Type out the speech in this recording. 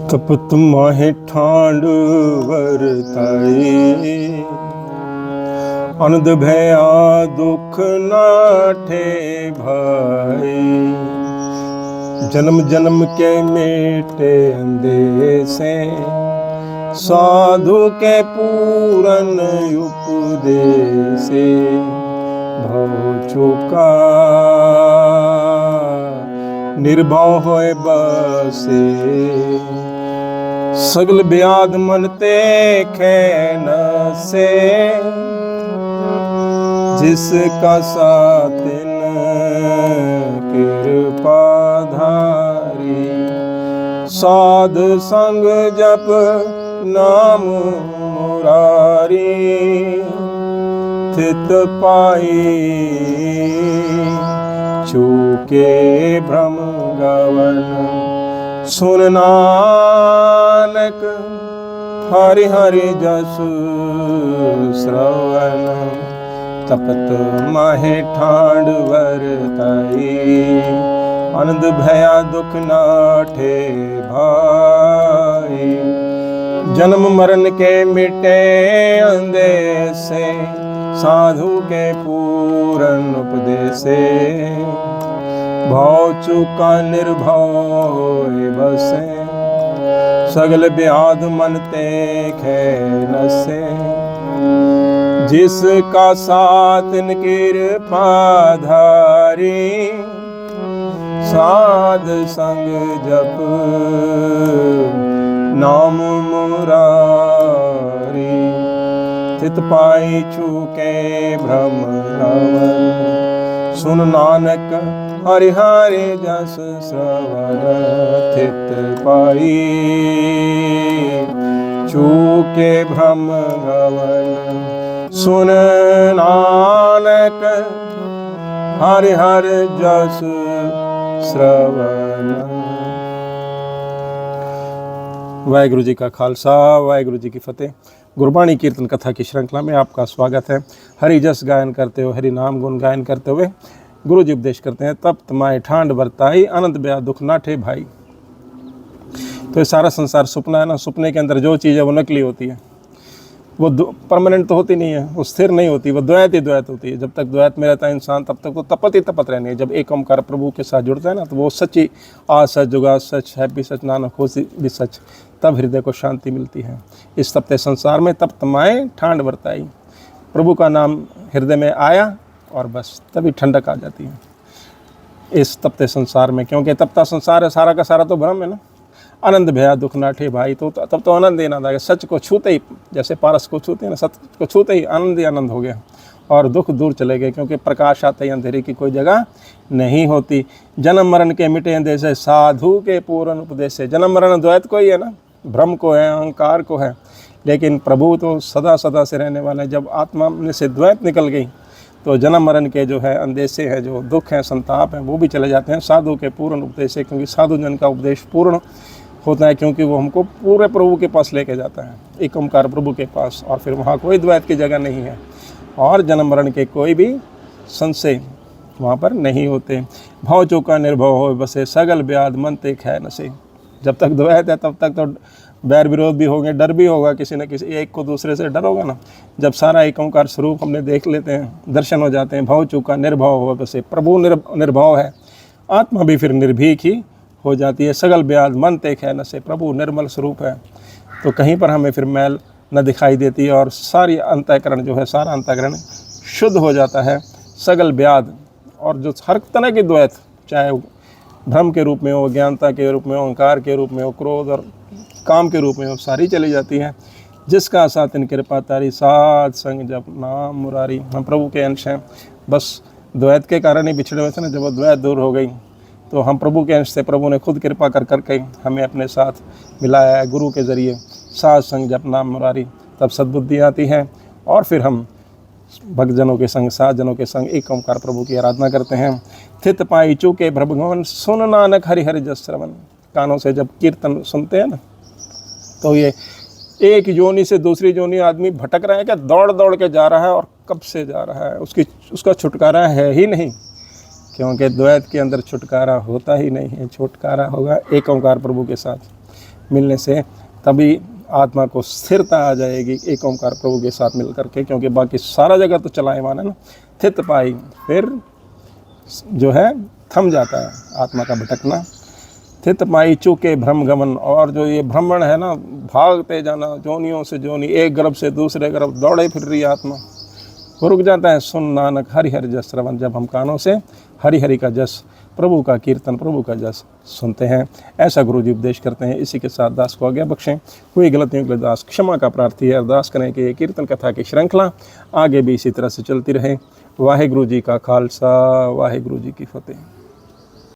तपत माहे ठांड वरताई, अनंद भया दुख नाठे भाई। जन्म जन्म के मेटे अंदेसे, साधु के पूरन उपदेसे। भव चुका निर्भव होए बसे, सगल ब्याद मन ते खैन से। जिसका सातिन कृपा धारी, साध संग जप नाम मुरारी। थित पाई चूके भ्रम गवन, सुन नानक हरि हरि जसु श्रवण। तपत माहे ठांड वरताई, आनंद भया दुख नाठे भाई। जन्म मरण के मिटे अंदेसे, साधु के पूरन उपदेसे। भव चुका निर्भव होए बसे, सगल ब्याध मन ते खैन से। जिसका सातिन कृपा धारी, साध संग जप नाम मुरारी। थित पाई चूके भ्रम गवन, सुन नानक हरि हरि जस श्रवण। थित पाई चूके भ्रम गवन, सुन नानक हरि हरि जस श्रवण। वाहिगुरु जी का खालसा, वाहिगुरु जी की फतेह। गुरबाणी कीर्तन कथा की श्रृंखला में आपका स्वागत है। हरि जस गायन करते हुए, हरि नाम गुण गायन करते हुए गुरु जी उपदेश करते हैं। तप्त माए ठांड बरताई, आनंद ब्या दुख नाठे भाई। तो ये सारा संसार सपना है ना। सपने के अंदर जो चीज़ है वो नकली होती है, वो परमानेंट तो होती नहीं है, वो स्थिर नहीं होती, वो द्वैत ही द्वैत होती है। जब तक द्वैत में रहता है इंसान, तब तक वो तपत ही तपत रहनी है। जब एक ओंकार प्रभु के साथ जुड़ता है ना, तो वो सच्ची आ सच, जुगा सच, है भी सच, नानक हो भी सच, तब हृदय को शांति मिलती है। इस तपते संसार में तप्त माए ठांड बरताई, प्रभु का नाम हृदय में आया और बस तभी ठंडक आ जाती है इस तपते संसार में। क्योंकि तपता संसार है, सारा का सारा तो भ्रम है ना। आनंद भया दुख नाठे भाई, तो तब तो आनंद ही आनंद आ गया। सच को छूते ही, जैसे पारस को छूते हैं ना, सत्य को छूते ही आनंद हो गया और दुख दूर चले गए। क्योंकि प्रकाश आते ही अंधेरे की कोई जगह नहीं होती। जन्म मरण के मिटे अंदेशे, साधु के पूर्ण उपदेश से। जन्म मरण द्वैत को ही है ना, भ्रम को है, अहंकार को है, लेकिन प्रभु तो सदा सदा से रहने वाला है। जब आत्मा में से द्वैत निकल गई तो जन्म मरण के जो है अंदेशे हैं, जो दुख हैं, संताप हैं, वो भी चले जाते हैं साधु के पूर्ण उपदेश से। क्योंकि साधु जन का उपदेश पूर्ण होता है, क्योंकि वो हमको पूरे प्रभु के पास लेके जाता है, एक ओंकार प्रभु के पास। और फिर वहाँ कोई द्वैत की जगह नहीं है और जन्म मरण के कोई भी संशय वहाँ पर नहीं होते। भव चूका निर्भव हो बसे, सगल ब्याद मन ते खै नसे। जब तक द्वैत है तब तक तो बैर विरोध भी होंगे, डर भी होगा, किसी न किसी एक को दूसरे से डर होगा ना। जब सारा एक ओंकार स्वरूप हमने देख लेते हैं, दर्शन हो जाते हैं, भव चूका निर्भव हो बसे। प्रभु निर्भव है, आत्मा भी फिर निर्भीक ही हो जाती है। सगल ब्याद मन ते खै नसे, प्रभु निर्मल स्वरूप है, तो कहीं पर हमें फिर मैल न दिखाई देती है और सारी अंतःकरण जो है, सारा अंतःकरण शुद्ध हो जाता है। सगल ब्याद, और जो हर तरह की द्वैत, चाहे भ्रम के रूप में हो, ज्ञानता के रूप में हो, अहंकार के रूप में हो, क्रोध और काम के रूप में हो, सारी चली जाती है। जिसका सातिन कृपा तारी, साध संग जप नाम मुरारी। हम प्रभु के अंश हैं, बस द्वैत के कारण ही बिछड़े हुए थे ना। जब वो द्वैत दूर हो गई तो हम प्रभु के अंश से, प्रभु ने खुद कृपा कर करके हमें अपने साथ मिलाया है गुरु के ज़रिए। साध संग जप नाम मुरारी, तब सद्बुद्धि आती है और फिर हम भक्तजनों के संग, साथ जनों के संग एक ओंकार प्रभु की आराधना करते हैं। थित पाई चूके भ्रमगवन, सुन नानक हरि हरि जस श्रवण। कानों से जब कीर्तन सुनते हैं ना, तो ये एक योनि से दूसरी योनि आदमी भटक रहा है क्या, दौड़ दौड़ के जा रहा है, और कब से जा रहा है, उसका छुटकारा है ही नहीं। क्योंकि द्वैत के अंदर छुटकारा होता ही नहीं है। छुटकारा होगा एक ओंकार प्रभु के साथ। मिलने से तभी आत्मा को स्थिरता आ जाएगी एक ओंकार प्रभु के साथ मिल करके, क्योंकि बाकी सारा जगह तो चलायमान है ना। स्थित पाई फिर जो है थम जाता है आत्मा का भटकना। स्थित पाई चूके भ्रम गमन, और जो ये भ्रमण है ना, भागते जाना जोनियों से जोनी, एक गर्भ से दूसरे गर्भ दौड़े फिर रही आत्मा, वो रुक जाता है। सुन नानक हरि हरि जस श्रवण, जब हम कानों से हरि हरि का जस, प्रभु का कीर्तन, प्रभु का जस सुनते हैं, ऐसा गुरु जी उपदेश करते हैं। इसी के साथ दास को आज्ञा बख्शें, हुई गलतियों के लिए दास क्षमा का प्रार्थी है। अरदास करें कि ये कीर्तन कथा की श्रृंखला आगे भी इसी तरह से चलती रहे। वाहिगुरु जी का खालसा, वाहिगुरु जी की फतेह।